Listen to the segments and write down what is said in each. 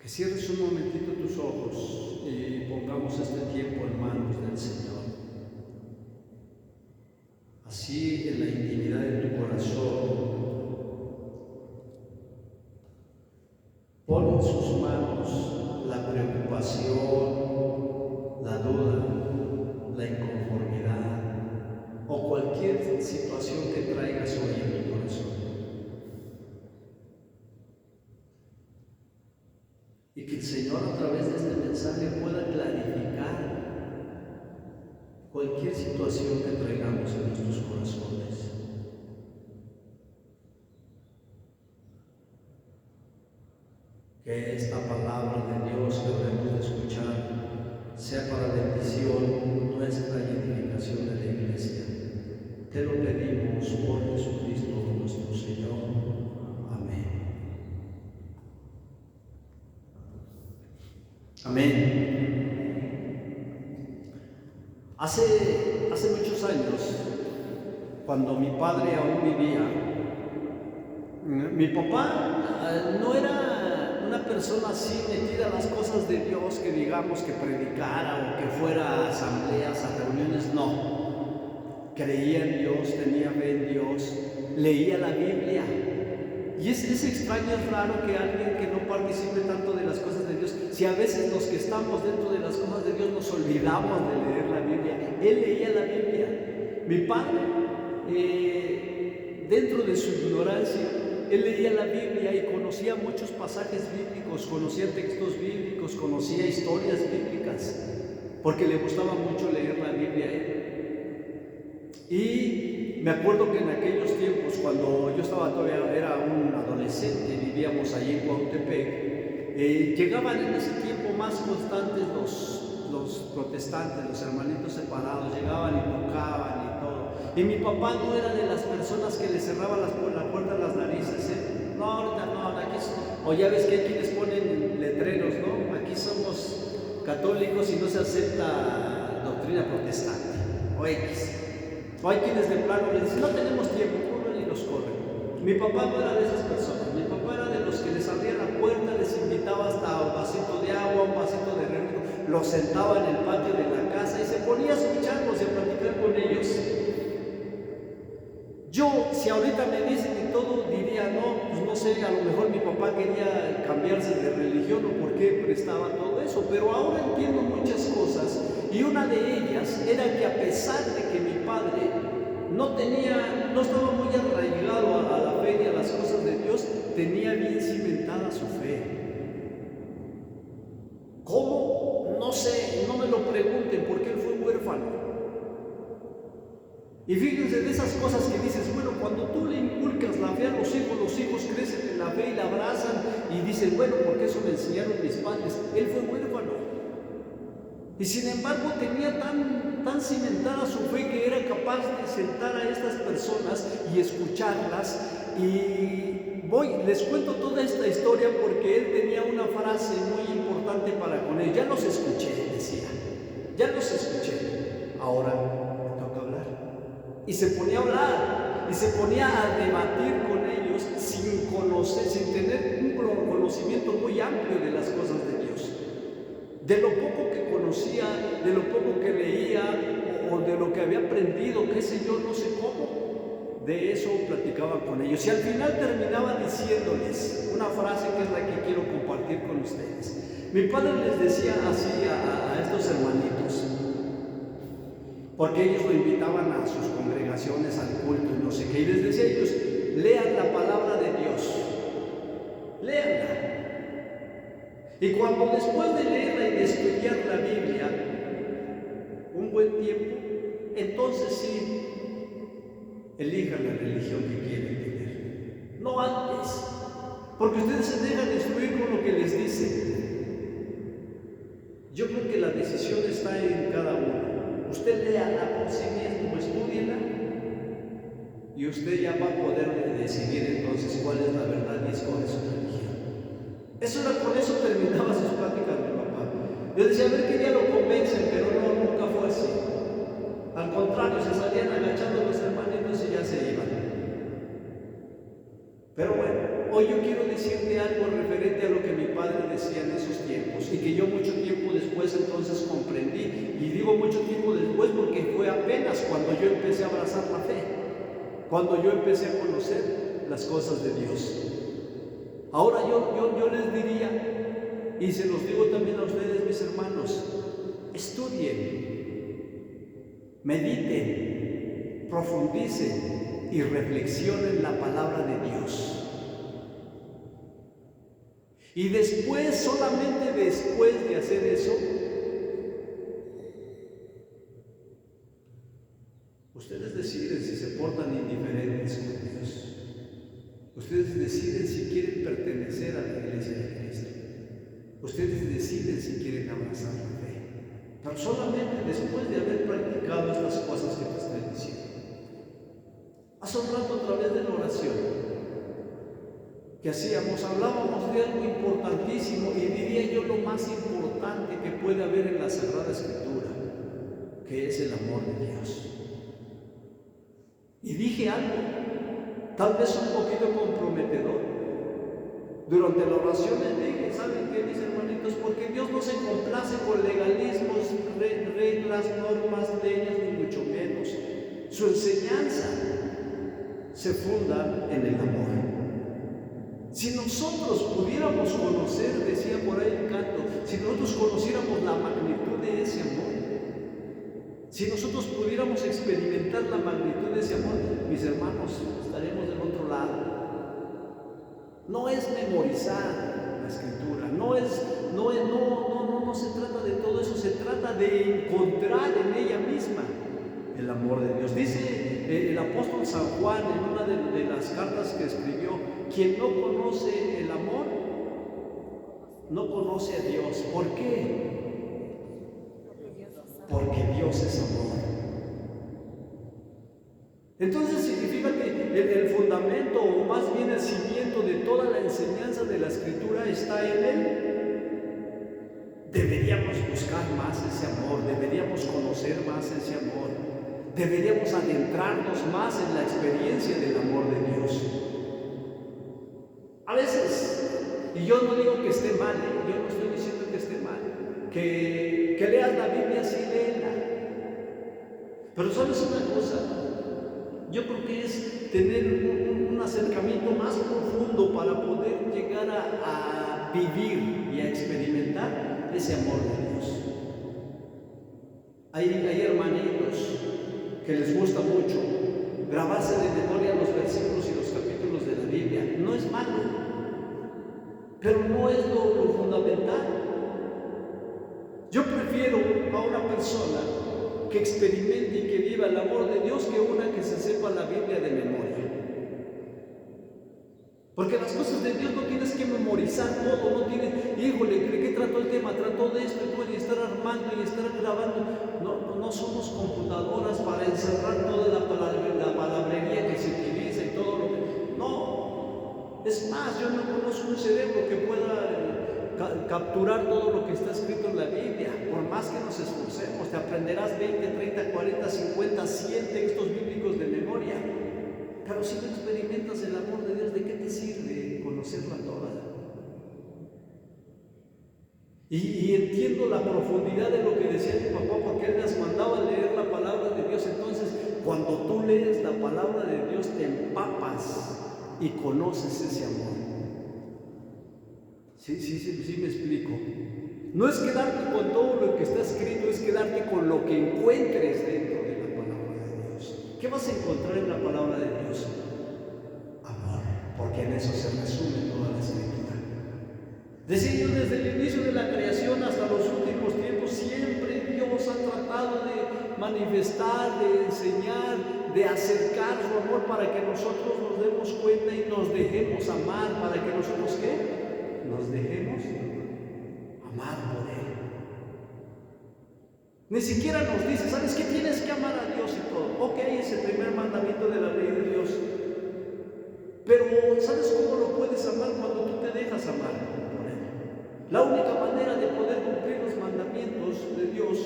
Que cierres un momentito tus ojos y pongamos este tiempo en manos del Señor. Así, en la intimidad de tu corazón, pon en sus manos la preocupación, la duda, la inconformidad o cualquier situación que traigas hoy en tu corazón. Y que el Señor, a través de este mensaje, pueda clarificar cualquier situación que traigamos en nuestros corazones. Que esta palabra de Dios que debemos de escuchar sea para bendición nuestra y edificación de la iglesia. Te lo pedimos por Jesucristo nuestro Señor. Amén. Amén. Hace muchos años, cuando mi padre aún vivía, mi papá no era una persona así metida en las cosas de Dios, que digamos que predicara o que fuera a asambleas, a reuniones, no. Creía en Dios, tenía fe en Dios, leía la Biblia. Y es extraño, es raro que alguien que no participe tanto de las cosas de Dios, si a veces los que estamos dentro de las cosas de Dios nos olvidamos de leer la Biblia. Él leía la Biblia. Mi padre, dentro de su ignorancia, él leía la Biblia y conocía muchos pasajes bíblicos, conocía textos bíblicos, conocía historias bíblicas, porque le gustaba mucho leer la Biblia a él. Y me acuerdo que en aquellos tiempos, cuando yo era un adolescente, vivíamos allí en Cuautepec, llegaban en ese tiempo más constantes los protestantes, los hermanitos separados, llegaban y tocaban y todo. Y mi papá no era de las personas que le cerraban la puerta a las narices, No, ahorita no, aquí o ya ves que hay quienes ponen letreros, ¿no? Aquí somos católicos y no se acepta doctrina protestante, o X. O hay quienes de plano le dicen, no tenemos tiempo, corren y los corren. Mi papá no era de esas personas. Mi papá era de los que les abría la puerta, les invitaba hasta un vasito de agua, un vasito de refresco, los sentaba en el patio de la casa y se ponía a escucharlos y a platicar con ellos. Yo, si ahorita me dicen y todo, diría, no, pues no sé, a lo mejor mi papá quería cambiarse de religión o por qué prestaba todo eso, pero ahora entiendo muchas cosas, y una de ellas era que, a pesar de que mi padre no estaba muy arraigado a la fe y a las cosas de Dios, tenía bien cimentada su fe. ¿Cómo? No sé, no me lo pregunten, porque él fue huérfano. Y fíjense de esas cosas que dices, bueno, cuando tú le inculcas la fe a los hijos crecen en la fe y la abrazan y dicen, bueno, porque eso me enseñaron mis padres. Él fue huérfano. Y sin embargo tenía tan cimentada su fe que era capaz de sentar a estas personas y escucharlas. Y les cuento toda esta historia porque él tenía una frase muy importante para con él. Ya los escuché, decía, ya los escuché, ahora me toca hablar. Y se ponía a hablar, y se ponía a debatir con ellos sin tener un conocimiento muy amplio de las cosas de Dios. De lo poco que conocía, de lo poco que leía, o de lo que había aprendido, qué sé yo, no sé cómo, de eso platicaba con ellos. Y al final terminaba diciéndoles una frase que es la que quiero compartir con ustedes. Mi padre les decía así a estos hermanitos, porque ellos lo invitaban a sus congregaciones, al culto y no sé qué, y les decía a ellos, lean la palabra de Dios, léanla. Y cuando después de leerla y de estudiar la Biblia un buen tiempo, entonces sí, elijan la religión que quieren tener. No antes, porque ustedes se dejan instruir con lo que les dicen. Yo creo que la decisión está en cada uno. Usted léala por sí mismo, estúdiela, y usted ya va a poder decidir entonces cuál es la verdad y escoge su religión. Con eso terminaba sus pláticas mi papá. Yo decía, a ver qué día lo convencen, pero no, nunca fue así. Al contrario, se salían agachando los hermanitos y ya se iban. Pero bueno, hoy yo quiero decirte algo referente a lo que mi padre decía. decía en esos tiempos y que yo mucho tiempo después entonces comprendí. Y digo mucho tiempo después porque fue apenas cuando yo empecé a abrazar la fe, cuando yo empecé a conocer las cosas de Dios. Ahora yo les diría, y se los digo también a ustedes, mis hermanos, estudien, mediten, profundicen y reflexionen la palabra de Dios. Y después, solamente después de hacer eso, ustedes deciden si se portan indiferentes con Dios. Ustedes deciden si quieren pertenecer a la iglesia de Cristo. Ustedes deciden si quieren abrazar la fe. Pero solamente después de haber practicado estas cosas que te estoy diciendo. Hace un rato, a través de la oración que hacíamos, hablábamos de algo importantísimo, y diría yo lo más importante que puede haber en la Sagrada Escritura, que es el amor de Dios. Y dije algo, tal vez un poquito comprometedor. Durante la oración les dije, ¿saben qué, mis hermanitos? Porque Dios no se complace con legalismos, reglas, normas, leyes, ni mucho menos. Su enseñanza se funda en el amor. Si nosotros pudiéramos conocer, decía por ahí el canto, si nosotros conociéramos la magnitud de ese amor, si nosotros pudiéramos experimentar la magnitud de ese amor, mis hermanos, estaremos del otro lado. No es memorizar la Escritura, no se trata de todo eso, se trata de encontrar en ella misma el amor de Dios. Dice el apóstol San Juan en una de las cartas que escribió: quien no conoce el amor, no conoce a Dios. ¿Por qué? Porque Dios es amor. Entonces significa que el fundamento, o más bien el cimiento de toda la enseñanza de la Escritura está en Él. Deberíamos buscar más ese amor, deberíamos conocer más ese amor, deberíamos adentrarnos más en la experiencia del amor de Dios. A veces, y yo no digo que esté mal, yo no estoy diciendo que esté mal, que leas la Biblia, sí, léela. Pero ¿sabes una cosa? Yo creo que es tener un acercamiento más profundo para poder llegar a vivir y a experimentar ese amor de Dios. Hay hermanitos que les gusta mucho grabarse de memoria los versículos y los capítulos de la Biblia. No es malo, pero no es lo fundamental. Yo prefiero a una persona que experimente y que viva el amor de Dios que una que se sepa la Biblia de memoria. Porque las cosas de Dios no tienes que memorizar todo, no tienes, híjole, ¿qué trató el tema? Trató de esto, y estar armando y estar grabando. No somos computadoras para encerrar toda la palabrería que se utiliza y todo lo que... No, es más, yo no conozco un cerebro que pueda capturar todo lo que está escrito en la Biblia. Por más que nos esforcemos, te aprenderás 20, 30, 40, 50, 100 textos bíblicos de memoria. Pero si no experimentas el amor de Dios, ¿de qué te sirve conocerla toda? Y entiendo la profundidad de lo que decía mi papá, porque él les mandaba a leer la palabra de Dios. Entonces, cuando tú lees la palabra de Dios, te empapas y conoces ese amor. Sí, me explico. No es quedarte con todo lo que está escrito, es quedarte con lo que encuentres dentro de la palabra de Dios. ¿Qué vas a encontrar en la palabra de Dios? Amor, porque en eso se resume toda la Escritura. Decía yo, desde el inicio de la creación hasta los últimos tiempos, siempre Dios ha tratado de manifestar, de enseñar, de acercar su amor para que nosotros nos demos cuenta y nos dejemos amar, para que nosotros, ¿qué? Nos dejemos amar por Él. Ni siquiera nos dice, ¿sabes qué? Tienes que amar a Dios y todo. Ok, es el primer mandamiento de la ley de Dios. Pero ¿sabes cómo lo puedes amar? Cuando tú te dejas amar por Él. La única manera de poder cumplir los mandamientos de Dios,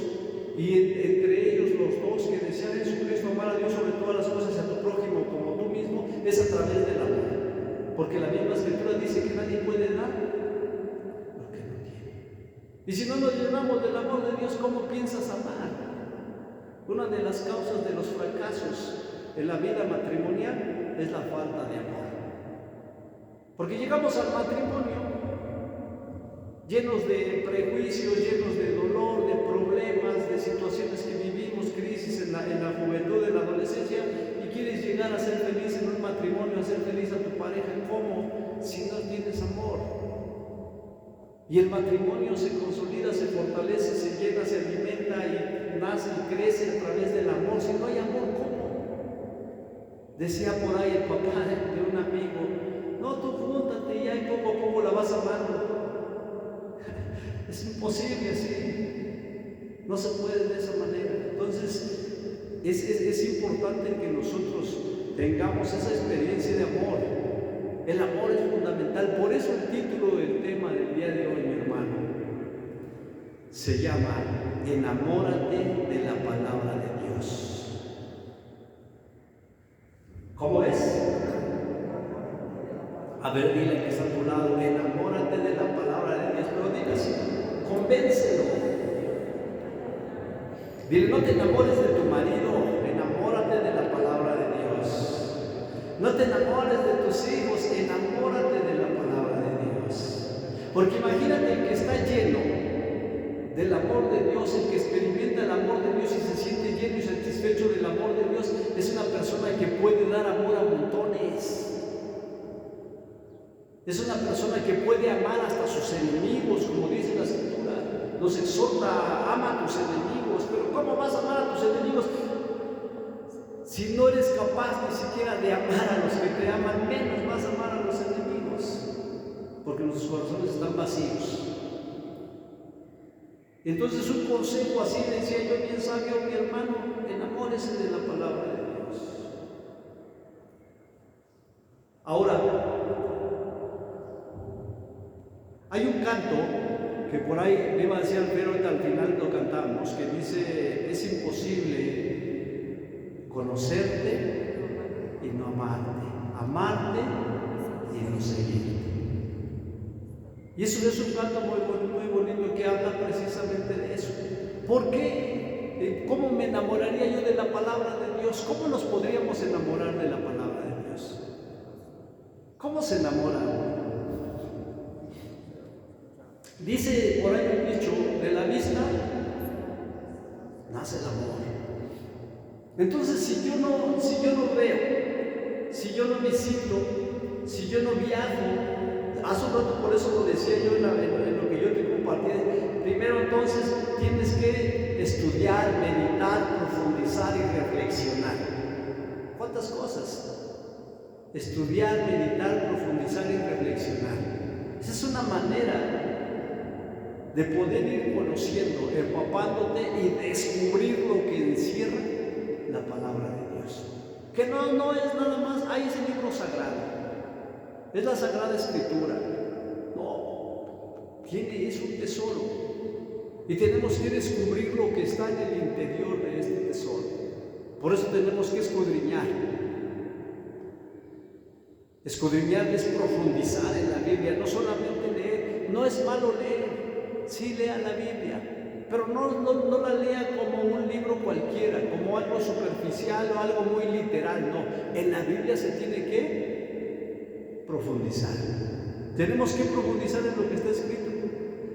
y entre ellos los dos, que decía Jesucristo, amar a Dios sobre todas las cosas y a tu prójimo como tú mismo, es a través del amor. Porque la misma Escritura dice que nadie puede dar lo que no Y si no nos llenamos del amor de Dios, ¿cómo piensas amar? Una de las causas de los fracasos en la vida matrimonial es la falta de amor. Porque llegamos al matrimonio llenos de prejuicios, llenos de dolor, de problemas, de situaciones que vivimos, crisis en la juventud, en la adolescencia, y quieres llegar a ser feliz en un matrimonio, a ser feliz a tu pareja. ¿Cómo? Si no tienes amor. Y el matrimonio se consolida, se fortalece, se llena, se alimenta y nace y crece a través del amor. Si no hay amor, ¿cómo? Decía por ahí el papá de un amigo: no, tú júntate y ahí poco a poco la vas amando. Es imposible así, no se puede de esa manera. Entonces es importante que nosotros tengamos esa experiencia de amor. El amor es fundamental. Por eso el título del tema del día de hoy, mi hermano, se llama Enamórate de la palabra de Dios. ¿Cómo es? A ver, dile que está a tu lado: enamórate de la palabra de Dios. Pero dile así, convéncelo. Dile: no te enamores de tu marido, enamórate de la palabra de Dios. No te enamores de tus hijos, enamórate de la palabra de Dios. Porque imagínate el que está lleno del amor de Dios, el que experimenta el amor de Dios y se siente lleno y satisfecho del amor de Dios, es una persona que puede dar amor a montones. Es una persona que puede amar hasta sus enemigos, como dice la Escritura. Nos exhorta: ama a tus enemigos. Pero ¿cómo vas a amar a tus enemigos si no eres capaz ni siquiera de amar a los que te aman? Menos vas a amar a los enemigos, porque nuestros corazones están vacíos. Entonces, un consejo así decía yo, bien sabio, mi hermano: enamórese de la palabra de Dios. Ahora, hay un canto que por ahí le iba a decir Alfredo, ahorita al final lo cantamos, que dice: es imposible conocerte y no amarte, amarte y no seguirte. Y eso es un canto muy bonito que habla precisamente de eso. ¿Por qué? ¿Cómo me enamoraría yo de la palabra de Dios? ¿Cómo nos podríamos enamorar de la palabra de Dios? ¿Cómo se enamora? Dice por ahí un dicho: de la vista nace el amor. Entonces, si yo no veo, si yo no visito, si yo no viajo, hace un rato por eso lo decía yo en lo que yo te compartí, primero entonces tienes que estudiar, meditar, profundizar y reflexionar. ¿Cuántas cosas? Estudiar, meditar, profundizar y reflexionar. Esa es una manera de poder ir conociendo, empapándote y descubrir lo que encierra la palabra de Dios. Que no es nada más, hay ese libro sagrado, es la Sagrada Escritura. No, es un tesoro. Y tenemos que descubrir lo que está en el interior de este tesoro. Por eso tenemos que escudriñar. Escudriñar es profundizar en la Biblia, no solamente leer. No es malo leer, sí, lea la Biblia, pero no la lea como un libro cualquiera, como algo superficial o algo muy literal. No, en la Biblia se tiene que profundizar. Tenemos que profundizar en lo que está escrito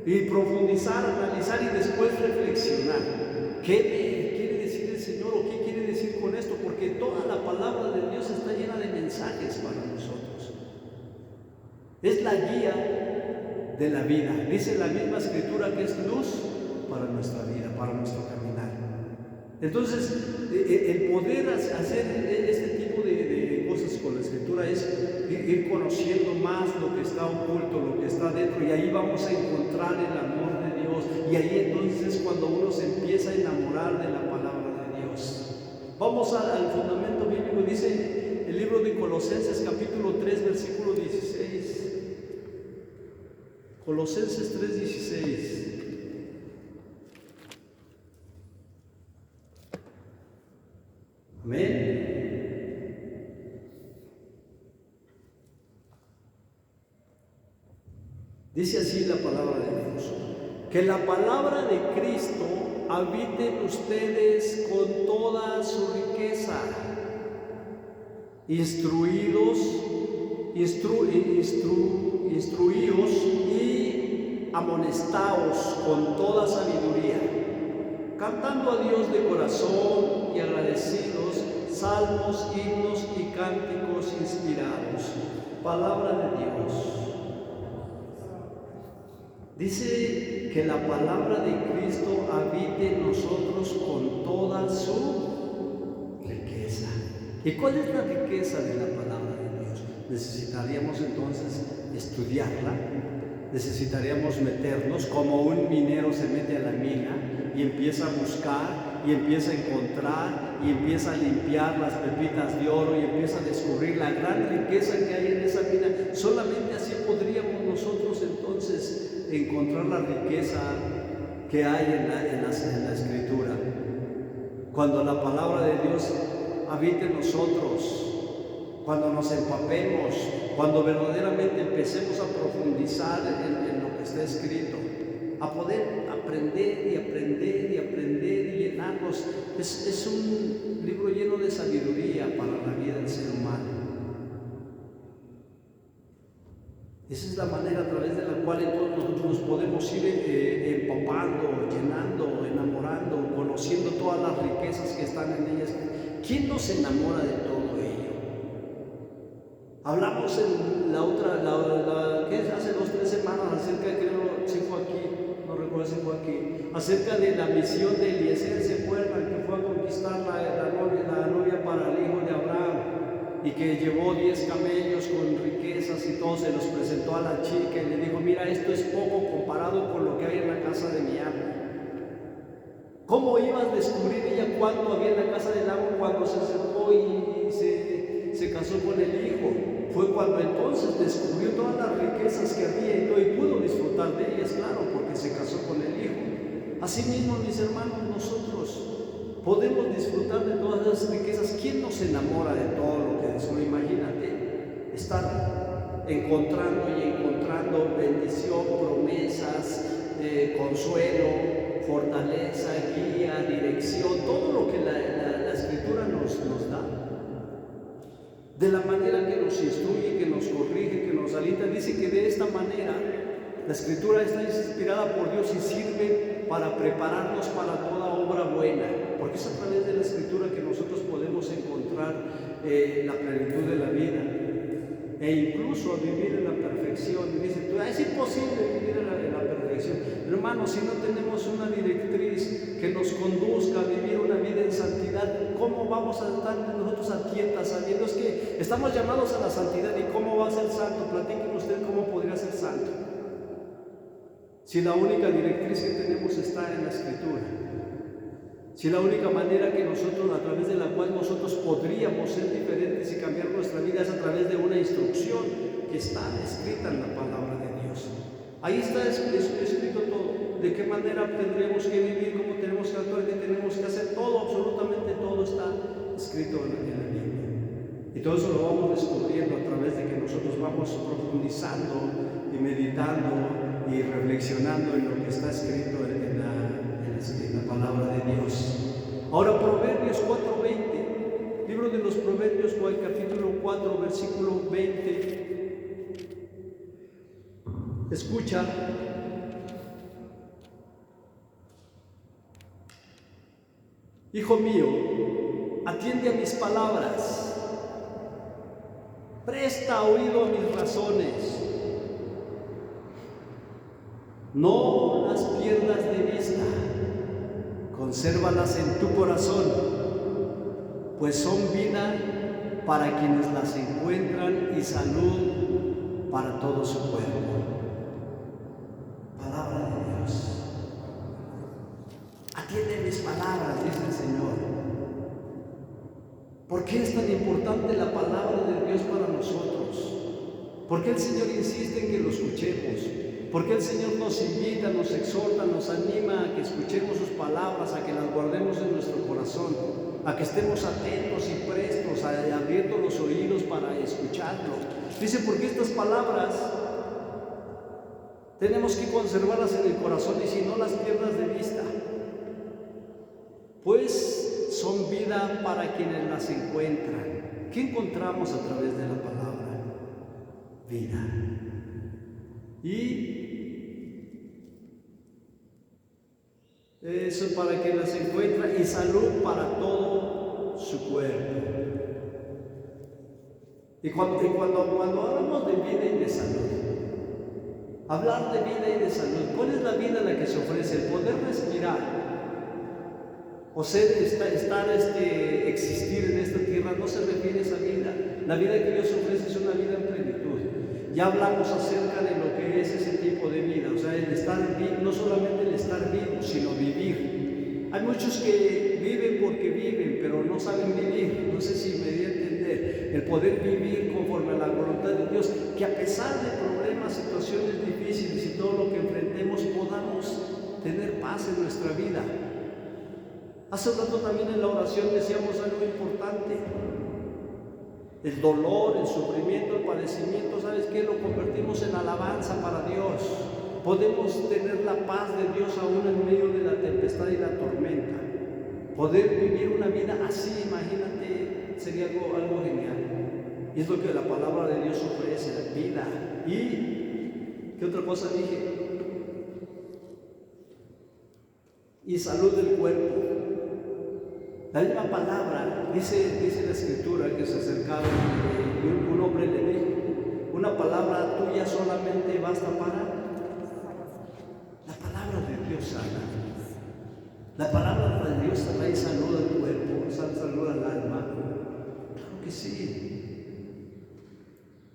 y profundizar, analizar y después reflexionar. ¿Qué quiere decir el Señor o qué quiere decir con esto? Porque toda la palabra de Dios está llena de mensajes para nosotros. Es la guía de la vida. Dice la misma Escritura que es luz para nuestra vida, para nuestro caminar. Entonces, el poder hacer este tipo de cosas con la Escritura es ir conociendo más lo que está oculto, lo que está dentro, y ahí vamos a encontrar el amor de Dios. Y ahí entonces es cuando uno se empieza a enamorar de la palabra de Dios. Vamos al fundamento bíblico. Dice el libro de Colosenses capítulo 3 versículo 16. Colosenses 3:16. Amén. Dice así la palabra de Dios: Que la palabra de Cristo habite en ustedes con toda su riqueza, instruídos y amonestaos con toda sabiduría, cantando a Dios de corazón y agradecidos salmos, himnos y cánticos inspirados. Palabra de Dios. Dice que la palabra de Cristo habite en nosotros con toda su riqueza. ¿Y cuál es la riqueza de la palabra de Dios? Necesitaríamos entonces estudiarla, necesitaríamos meternos como un minero se mete a la mina y empieza a buscar y empieza a encontrar y empieza a limpiar las pepitas de oro y empieza a descubrir la gran riqueza que hay en esa mina. Solamente así podríamos nosotros entonces encontrar la riqueza que hay en la Escritura. Cuando la palabra de Dios habite en nosotros, cuando nos empapemos, cuando verdaderamente empecemos a profundizar en lo que está escrito, a poder aprender y aprender y aprender y llenarnos. Es un libro lleno de sabiduría para la vida del ser humano. Esa es la manera a través de la cual entonces nosotros nos podemos ir empapando, llenando, enamorando, conociendo todas las riquezas que están en ellas. ¿Quién no se enamora de todo ello? Hablamos en la otra, ¿qué es? Hace 2 o 3 semanas acerca, creo, si fue aquí, no recuerdo si fue aquí, acerca de la misión de Eliezer. ¿Se acuerdan? Que fue a conquistar la novia para el hijo de Abraham, y que llevó 10 camellos con riquezas y todo, se los presentó a la chica y le dijo: mira, esto es poco comparado con lo que hay en la casa de mi amo. ¿Cómo iba a descubrir ella cuánto había en la casa del amo cuando se acercó y se casó con el hijo? Fue cuando entonces descubrió todas las riquezas que había y pudo disfrutar de ellas, claro, porque se casó con el hijo. Asimismo, mis hermanos, nosotros podemos disfrutar de todas las riquezas. ¿Quién no se enamora de todo lo que descubre? Imagínate estar encontrando y encontrando bendición, promesas, consuelo, fortaleza, guía, dirección, todo lo que la Escritura nos da. De la manera que nos instruye, que nos corrige, que nos alienta. Dice que de esta manera la Escritura está inspirada por Dios y sirve para prepararnos para toda obra buena, porque es a través de la Escritura que nosotros podemos encontrar la plenitud de la vida e incluso vivir en la perfección. Dice: es imposible vivir en la perfección. Hermanos, si no tenemos una directriz que nos conduzca a vivir una vida en santidad, ¿cómo vamos a estar nosotros a tientas sabiendo es que estamos llamados a la santidad? ¿Y cómo va a ser santo? Platíquenme usted cómo podría ser santo si la única directriz que tenemos está en la Escritura. Si la única manera que nosotros, a través de la cual nosotros podríamos ser diferentes y cambiar nuestra vida, es a través de una instrucción que está escrita en la palabra de Dios. Ahí está escrito todo. De qué manera tendremos que vivir, cómo tenemos que actuar, qué tenemos que hacer. Todo, absolutamente todo está escrito en la Biblia. Y todo eso lo vamos descubriendo a través de que nosotros vamos profundizando y meditando y reflexionando en lo que está escrito en la palabra de Dios. Ahora, Proverbios 4:20, libro de los Proverbios, capítulo 4, versículo 20. Escucha: hijo mío, atiende a mis palabras, presta oído a mis razones. No las pierdas de vista, consérvalas en tu corazón, pues son vida para quienes las encuentran y salud para todo su cuerpo. Palabra de Dios. Atiende mis palabras, dice el Señor. ¿Por qué es tan importante la palabra de Dios para nosotros? ¿Por qué el Señor insiste en que lo escuchemos? ¿Por qué el Señor nos invita, nos exhorta, nos anima a que escuchemos sus palabras, a que las guardemos en nuestro corazón, a que estemos atentos y prestos, abriendo los oídos para escucharlo? Dice: porque estas palabras Tenemos que conservarlas en el corazón y si no las pierdas de vista, pues son vida para quienes las encuentran. ¿Qué encontramos a través de la palabra? Vida. Y eso para quien las encuentra y salud para todo su cuerpo. Y cuando hablamos de vida y de salud, hablar de vida y de salud, ¿cuál es la vida la que se ofrece? El poder respirar. O sea, existir en esta tierra no se refiere a esa vida. La vida que Dios ofrece es una vida en plenitud. Ya hablamos acerca de lo que es ese tipo de vida, o sea, el estar vivo, no solamente el estar vivo, sino vivir. Hay muchos que viven porque viven, pero no saben vivir. No sé si me di a entender. El poder vivir conforme a la voluntad de Dios, que a pesar de problemas, situaciones difíciles y todo lo que enfrentemos, podamos tener paz en nuestra vida. Hace un rato también en la oración decíamos algo importante. El dolor, el sufrimiento, el padecimiento, ¿sabes qué? Lo convertimos en alabanza para Dios. Podemos tener la paz de Dios aún en medio de la tempestad y la tormenta. Poder vivir una vida así, imagínate, sería algo genial. Y es lo que la palabra de Dios ofrece, la vida. ¿Y qué otra cosa dije? Y salud del cuerpo. La misma palabra, dice la Escritura que se acercaba y un hombre le dijo, una palabra tuya solamente basta para la palabra de Dios sana. La palabra de Dios trae salud al cuerpo, salud al alma. Claro que sí.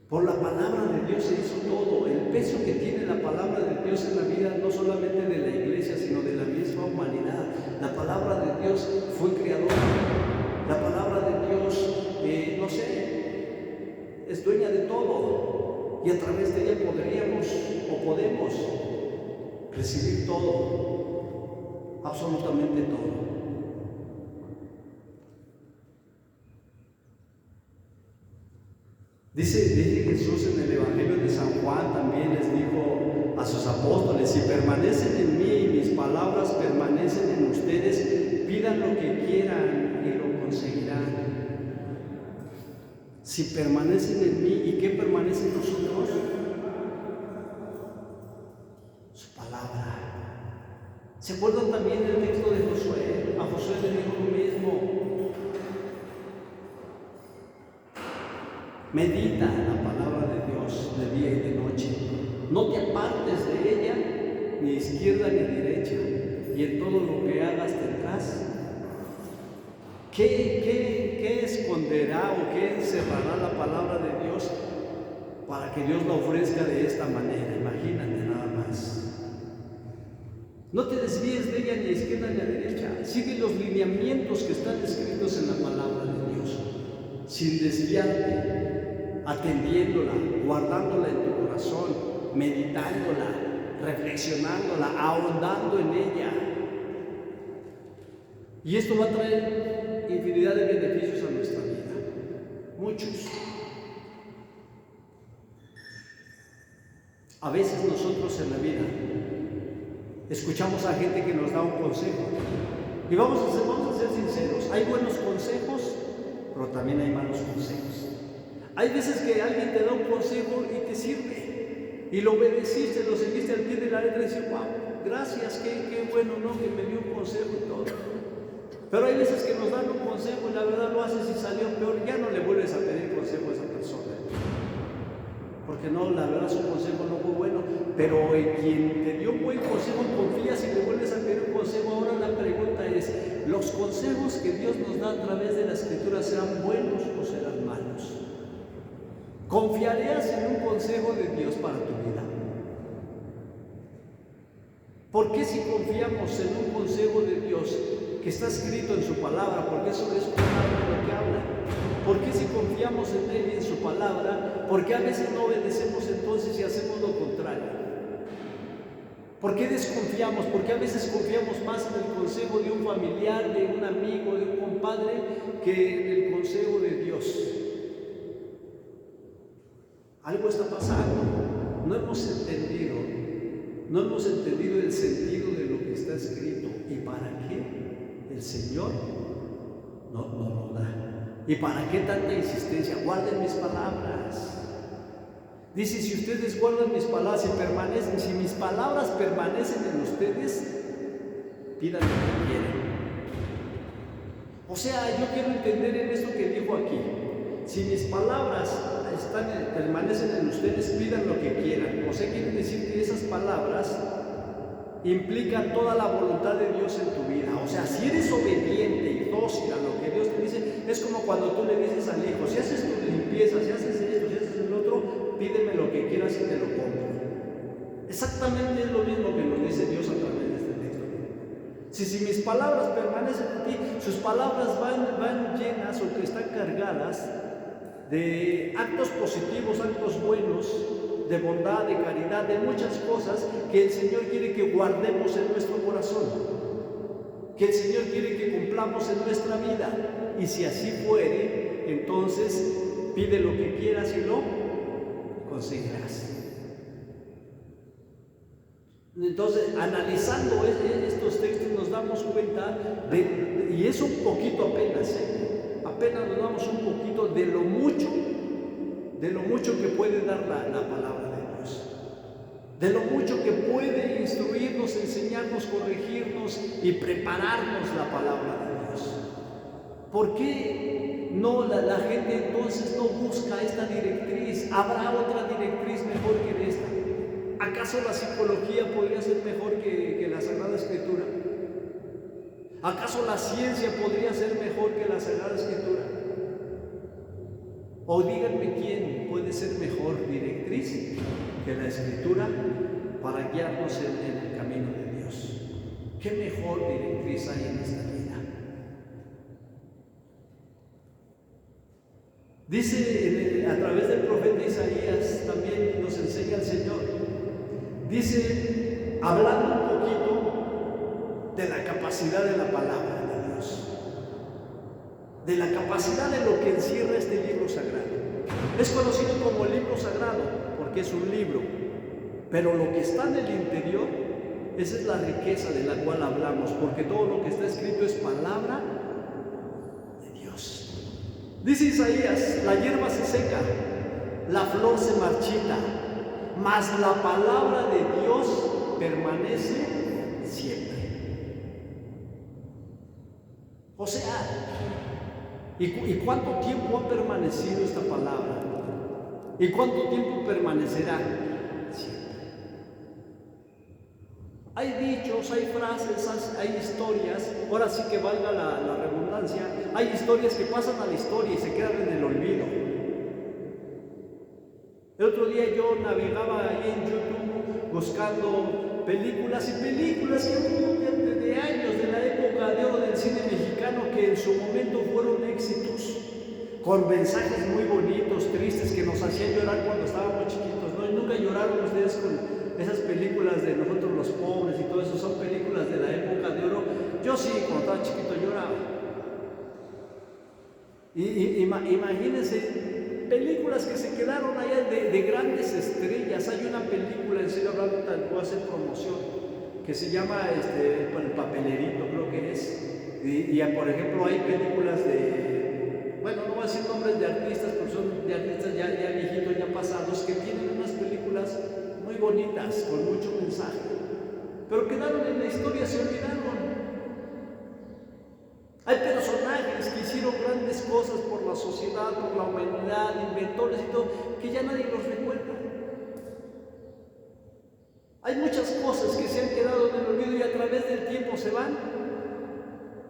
Por la palabra de Dios se hizo todo. El peso que tiene la palabra de Dios en la vida, no solamente de la iglesia, sino de la misma humanidad. La palabra de Dios fue creadora. La palabra de Dios, es dueña de todo. Y a través de ella podemos recibir todo, absolutamente todo. Dice Jesús en el Evangelio de San Juan, también les dijo a sus apóstoles, si permanecen en mí y mis palabras permanecen en ustedes, pidan lo que quieran y lo conseguirán. Si permanecen en mí, ¿y qué permanece en nosotros? Su palabra. ¿Se acuerdan también del texto de Josué? A Josué le dijo lo mismo. Medita la palabra de Dios de día y de noche. No te apartes de ella, ni izquierda ni derecha, y en todo lo que hagas tendrás. ¿Qué esconderá o qué encerrará la palabra de Dios para que Dios la ofrezca de esta manera? Imagínate nada más. No te desvíes de ella ni a izquierda ni a derecha. Sigue los lineamientos que están escritos en la palabra de Dios, sin desviarte, atendiéndola, guardándola en tu corazón, meditándola, reflexionándola, ahondando en ella. Y esto va a traer infinidad de beneficios a nuestra vida, muchos. A veces nosotros en la vida escuchamos a gente que nos da un consejo y vamos a ser sinceros, hay buenos consejos, pero también hay malos consejos. Hay veces que alguien te da un consejo y te sirve y lo obedeciste, lo seguiste al pie de la letra y dices, wow, gracias, qué bueno, ¿no? Que me dio un consejo y todo. Pero hay veces que nos dan un consejo y la verdad lo haces y salió peor, ya no le vuelves a pedir consejo a esa persona. Porque no, la verdad su consejo no fue bueno, pero en quien te dio un buen consejo confías y le vuelves a pedir un consejo. Ahora la pregunta es, ¿los consejos que Dios nos da a través de la Escritura serán buenos o serán malos? ¿Confiarías en un consejo de Dios para tu vida? ¿Por qué si confiamos en un consejo de Dios que está escrito en su palabra, porque eso es lo que habla? ¿Por qué si confiamos en Él y en su palabra, por qué a veces no obedecemos entonces y hacemos lo contrario? ¿Por qué desconfiamos? ¿Por qué a veces confiamos más en el consejo de un familiar, de un amigo, de un compadre, que en el consejo de Dios? Algo está pasando, no hemos entendido no hemos entendido el sentido de lo que está escrito y para qué el Señor no lo da. ¿Y para qué tanta insistencia? Guarden mis palabras. Dice, si ustedes guardan mis palabras y permanecen, si mis palabras permanecen en ustedes, pidan lo que quieren. O sea, yo quiero entender en esto que dijo aquí. Si mis palabras permanecen en ustedes, pidan lo que quieran. O sea, quiere decir que esas palabras implican toda la voluntad de Dios en tu vida. O sea, si eres obediente y dócil a lo que Dios te dice, es como cuando tú le dices al hijo, si haces tu limpieza, si haces esto, si haces el otro, pídeme lo que quieras y te lo compro. Exactamente es lo mismo que nos dice Dios a través de este texto. Si mis palabras permanecen en ti, sus palabras van llenas o que están cargadas de actos positivos, actos buenos, de bondad, de caridad, de muchas cosas que el Señor quiere que guardemos en nuestro corazón, que el Señor quiere que cumplamos en nuestra vida. Y si así fuere, entonces pide lo que quieras y lo conseguirás. Entonces, analizando estos textos nos damos cuenta y es un poquito apenas nos damos un poquito de lo mucho que puede dar la palabra de Dios, de lo mucho que puede instruirnos, enseñarnos, corregirnos y prepararnos la palabra de Dios. ¿Por qué no la gente entonces no busca esta directriz? ¿Habrá otra directriz mejor que esta? ¿Acaso la psicología podría ser mejor que la Sagrada Escritura? ¿Acaso la ciencia podría ser mejor que la Sagrada Escritura? O díganme quién puede ser mejor directriz que la Escritura para guiarnos en el camino de Dios. ¿Qué mejor directriz hay en esta vida? Dice a través del profeta Isaías, también nos enseña el Señor. Dice, hablando un poquito de la capacidad de la palabra de Dios, de la capacidad de lo que encierra este libro sagrado. Es conocido como el libro sagrado porque es un libro, pero lo que está en el interior, esa es la riqueza de la cual hablamos, porque todo lo que está escrito es palabra de Dios. Dice Isaías, la hierba se seca, la flor se marchita, mas la palabra de Dios permanece siempre. O sea, ¿y cuánto tiempo ha permanecido esta palabra? ¿Y cuánto tiempo permanecerá? Siempre. Hay dichos, hay frases, hay historias, ahora sí que valga la redundancia, hay historias que pasan a la historia y se quedan en el olvido. El otro día yo navegaba ahí en YouTube buscando películas y películas que hubo de años, de la época de oro del cine mexicano, que en su momento fueron éxitos, con mensajes muy bonitos, tristes, que nos hacían llorar cuando estábamos chiquitos, ¿no? Y nunca lloraron ustedes con esas películas de nosotros los pobres y todo eso, son películas de la época de oro. Yo sí, cuando estaba chiquito lloraba. Imagínense, películas que se quedaron allá de grandes estrellas. Hay una película, en serio hablando, voy a hacer promoción, que se llama El Papelerito, creo que es. Y por ejemplo hay películas bueno, no voy a decir nombres de artistas, pero son de artistas ya viejitos, ya pasados, que tienen unas películas muy bonitas, con mucho mensaje, pero quedaron en la historia, se olvidaron. Hay personajes que hicieron grandes cosas por la sociedad, por la humanidad, inventores y todo, que ya nadie los recuerda. Hay muchas cosas que se han quedado en el olvido y a través del tiempo se van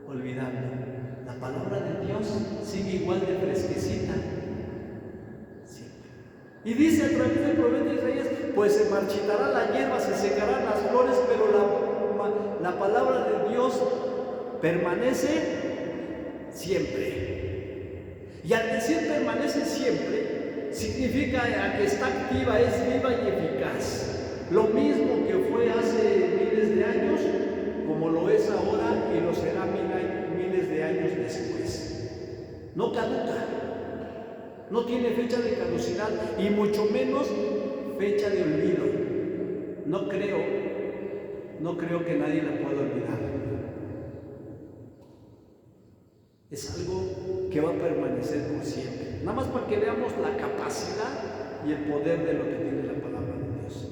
olvidando. La palabra de Dios sigue igual de fresquecita siempre. Y dice a través del profeta Isaías, pues se marchitará la hierba, se secarán las flores, pero la palabra de Dios permanece siempre. Y al decir permanece siempre, significa que está activa, es viva y eficaz. Lo mismo que fue hace miles de años, como lo es ahora y lo será miles de años después. No caduca, no tiene fecha de caducidad y mucho menos fecha de olvido. No creo no creo que nadie la pueda olvidar. Es algo que va a permanecer por siempre. Nada más para que veamos la capacidad y el poder de lo que tiene la palabra de Dios.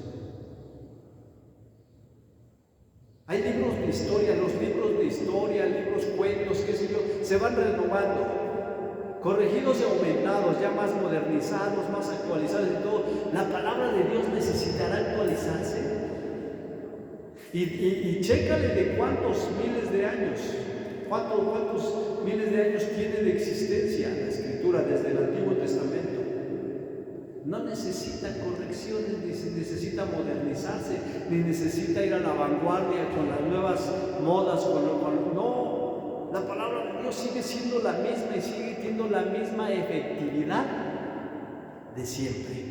Hay libros de historia, los libros de historia, libros, cuentos, qué sé yo, se van renovando, corregidos y aumentados, ya más modernizados, más actualizados y todo. La palabra de Dios necesitará actualizarse. Y chécale de cuántos miles de años, cuántos miles de años tiene de existencia la Escritura desde el Antiguo Testamento. No necesita correcciones, ni necesita modernizarse, ni necesita ir a la vanguardia con las nuevas modas. No, la palabra de Dios sigue siendo la misma y sigue teniendo la misma efectividad de siempre.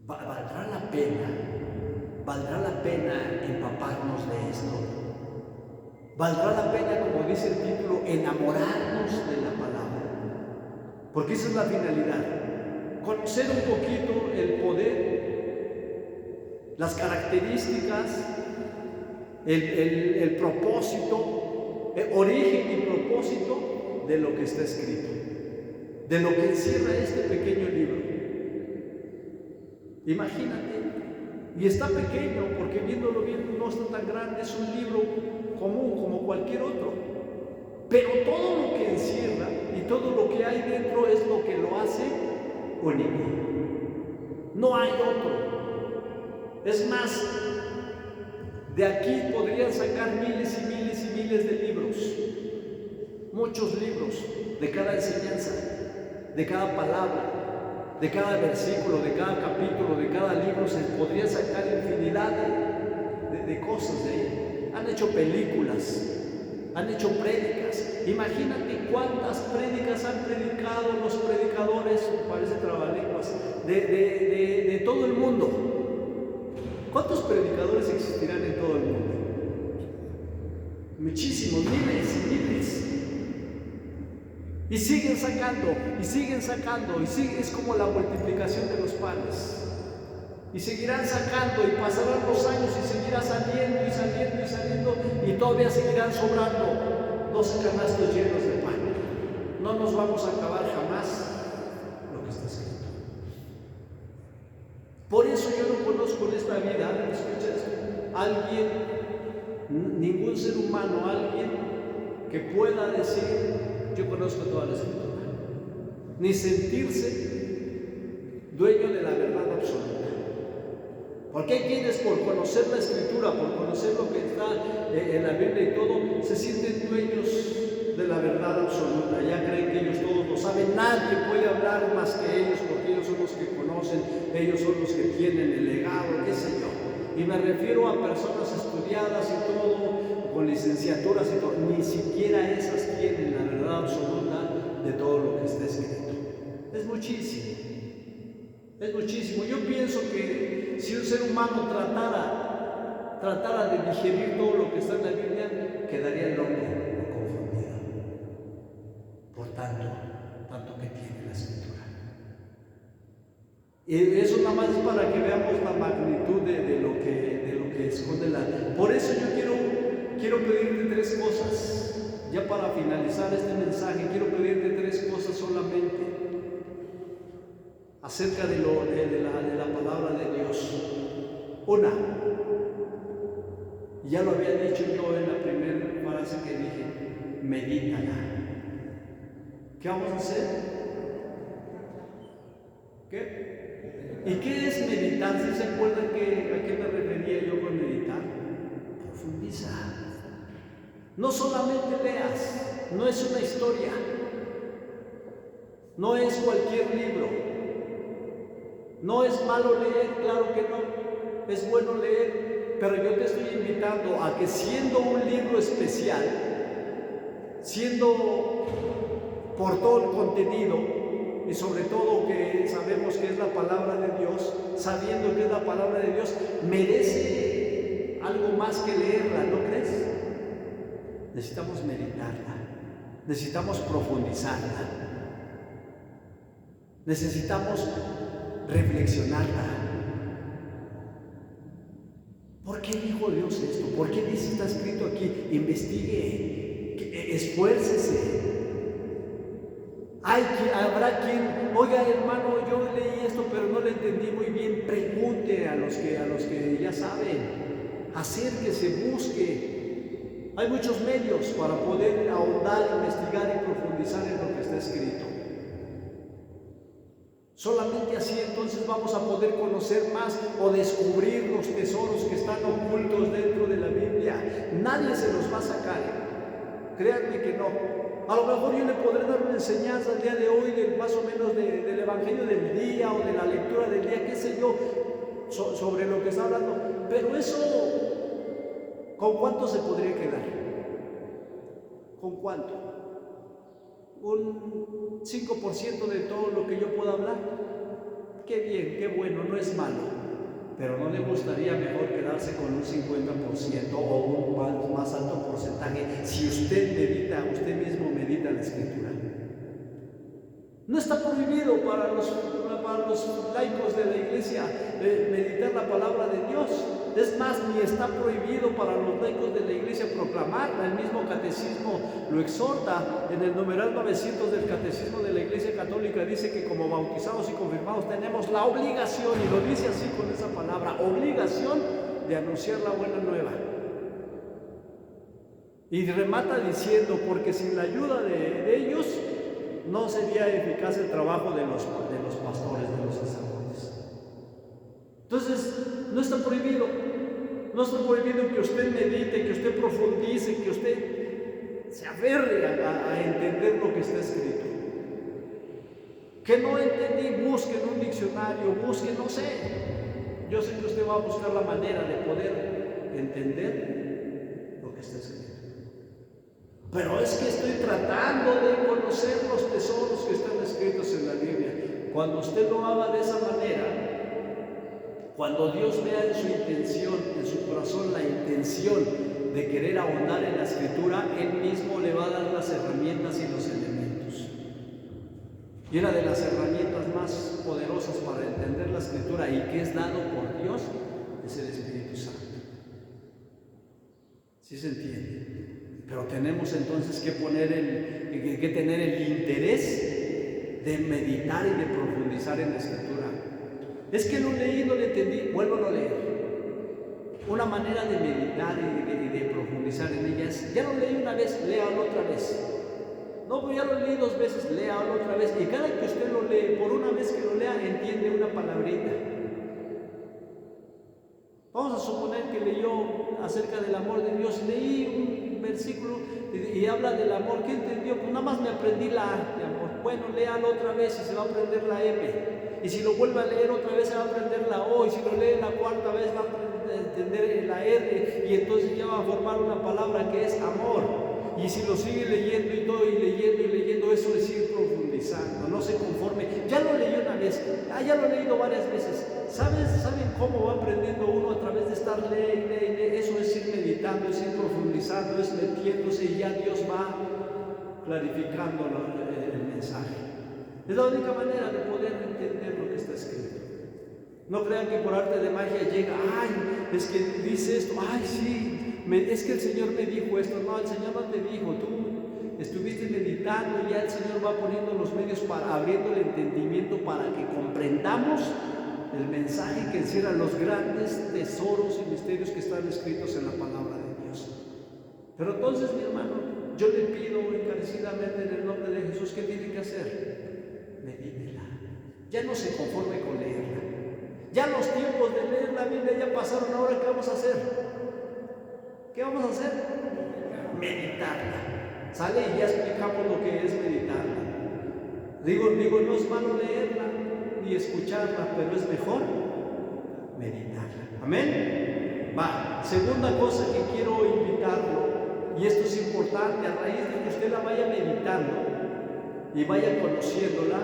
Valdrá la pena empaparnos de esto. Valdrá la pena, como dice el título, enamorarnos de la palabra. Porque esa es la finalidad, conocer un poquito el poder, las características, el propósito, el origen y propósito de lo que está escrito, de lo que encierra este pequeño libro. Imagínate, y está pequeño porque viéndolo bien no está tan grande, es un libro común como cualquier otro. Pero todo lo que encierra y todo lo que hay dentro es lo que lo hace único. No hay otro. Es más, de aquí podrían sacar miles y miles y miles de libros. Muchos libros de cada enseñanza, de cada palabra, de cada versículo, de cada capítulo, de cada libro. Se podría sacar infinidad de cosas de ahí. Han hecho películas. Han hecho prédicas. Imagínate cuántas prédicas han predicado los predicadores, parece trabalenguas, de todo el mundo. ¿Cuántos predicadores existirán en todo el mundo? Muchísimos, miles y miles. Y siguen sacando, y siguen sacando, es como la multiplicación de los panes. Y seguirán sacando y pasarán los años y seguirá saliendo y saliendo y saliendo y todavía seguirán sobrando 12 canastos llenos de pan. No nos vamos a acabar jamás lo que está escrito. Por eso yo no conozco en esta vida, escucha esto, alguien, ningún ser humano, alguien que pueda decir yo conozco toda la escritura, ni sentirse dueño de la verdad absoluta. Porque hay quienes por conocer la Escritura, por conocer lo que está en la Biblia y todo, se sienten dueños de la verdad absoluta. Ya creen que ellos todos lo saben. Nadie puede hablar más que ellos, porque ellos son los que conocen, ellos son los que tienen el legado, qué sé yo. Y me refiero a personas estudiadas y todo, con licenciaturas y todo. Ni siquiera esas tienen la verdad absoluta de todo lo que está escrito. Es muchísimo. Es muchísimo. Yo pienso que si un ser humano tratara de digerir todo lo que está en la Biblia, quedaría loco o confundido por tanto que tiene la Escritura. Y eso nada más es para que veamos la magnitud de lo que esconde la Biblia. Por eso yo quiero pedirte 3 cosas. Ya para finalizar este mensaje, quiero pedirte 3 cosas solamente acerca de la palabra de Dios. Una, ya lo había dicho yo en la primera frase que dije, medítala. ¿Qué vamos a hacer? ¿Qué? ¿Y qué es meditar? ¿Sí se acuerdan a qué me refería yo con meditar? Profundiza. No solamente leas, no es una historia, no es cualquier libro. No es malo leer, claro que no, es bueno leer, pero yo te estoy invitando a que siendo un libro especial, siendo por todo el contenido y sobre todo que sabemos que es la palabra de Dios, sabiendo que es la palabra de Dios, merece algo más que leerla, ¿no crees? Necesitamos meditarla, necesitamos profundizarla, necesitamos reflexionarla. ¿Por qué dijo Dios esto? ¿Por qué dice, está escrito aquí? Investigue, esfuércese. Habrá quien, oiga hermano, yo leí esto pero no lo entendí muy bien. Pregunte a los que ya saben. Acérquese, busque. Hay muchos medios para poder ahondar, investigar y profundizar en lo que está escrito. Solamente así entonces vamos a poder conocer más o descubrir los tesoros que están ocultos dentro de la Biblia. Nadie se los va a sacar. Créanme que no. A lo mejor yo le podré dar una enseñanza el día de hoy, más o menos del Evangelio del día o de la lectura del día, qué sé yo, sobre lo que está hablando. Pero eso, ¿con cuánto se podría quedar? ¿Con cuánto? ¿Un 5% de todo lo que yo pueda hablar? Qué bien, qué bueno, no es malo. Pero ¿no le gustaría mejor quedarse con un 50% o un más alto porcentaje si usted mismo medita la Escritura? No está prohibido para los laicos de la iglesia meditar la palabra de Dios. Es más, ni está prohibido para los laicos de la iglesia proclamarla. El mismo catecismo lo exhorta. En el numeral 900 del catecismo de la iglesia católica dice que como bautizados y confirmados tenemos la obligación, y lo dice así con esa palabra, obligación de anunciar la buena nueva. Y remata diciendo, porque sin la ayuda de ellos no sería eficaz el trabajo de los pastores, de los sacerdotes. Entonces, no está prohibido que usted medite, que usted profundice, que usted se aferre a entender lo que está escrito. Que no entendí, busque en un diccionario, busque, no sé. Yo sé que usted va a buscar la manera de poder entender lo que está escrito. Pero es que estoy tratando de conocer los tesoros que están escritos en la Biblia. Cuando usted lo haga de esa manera, cuando Dios vea en su intención, en su corazón, la intención de querer ahondar en la Escritura, Él mismo le va a dar las herramientas y los elementos. Y una de las herramientas más poderosas para entender la Escritura y que es dado por Dios es el Espíritu Santo. ¿Sí se entiende? Pero tenemos entonces que tener el interés de meditar y de profundizar en la Escritura. Es que lo leí, no lo entendí, vuélvalo a leer. Una manera de meditar y de profundizar en ella es, ya lo leí una vez, léalo otra vez. No, pues ya lo leí 2 veces, léalo otra vez. Y cada que usted lo lee, por una vez que lo lea, entiende una palabrita. Vamos a suponer que leyó acerca del amor de Dios, leí un versículo y habla del amor. ¿Qué entendió? Pues nada más me aprendí la A de amor. Bueno, léalo otra vez y se va a aprender la M. Y si lo vuelve a leer otra vez se va a aprender la O. Y si lo lee la 4ª vez va a entender la R. Y entonces ya va a formar una palabra que es amor. Y si lo sigue leyendo y todo, y leyendo, eso es ir profundizando. No se conforme. Ya lo leí una vez, ya lo he leído varias veces. ¿Saben cómo va aprendiendo uno a través de estar leyendo? Eso es ir meditando, es ir profundizando, es metiéndose y ya Dios va clarificando el mensaje. Es la única manera de poder entender lo que está escrito. No crean que por arte de magia llega, ay, es que dice esto, ay, sí, es que el Señor me dijo esto. No, el Señor no te dijo, tú estuviste meditando y ya el Señor va poniendo los medios para abriendo el entendimiento para que comprendamos el mensaje que encierra los grandes tesoros y misterios que están escritos en la palabra de Dios. Pero entonces, mi hermano, yo le pido encarecidamente en el nombre de Jesús, ¿qué tiene que hacer? Medítela. Ya no se conforme con leerla. Ya los tiempos de leer la Biblia ya pasaron. Ahora, ¿qué vamos a hacer? ¿Qué vamos a hacer? Meditarla. Sale y ya explicamos lo que es meditarla. Digo, no es malo leerla ni escucharla, pero es mejor meditarla. ¿Amén? Va. Segunda cosa que quiero invitarlo, y esto es importante, a raíz de que usted la vaya meditando y vaya conociéndola,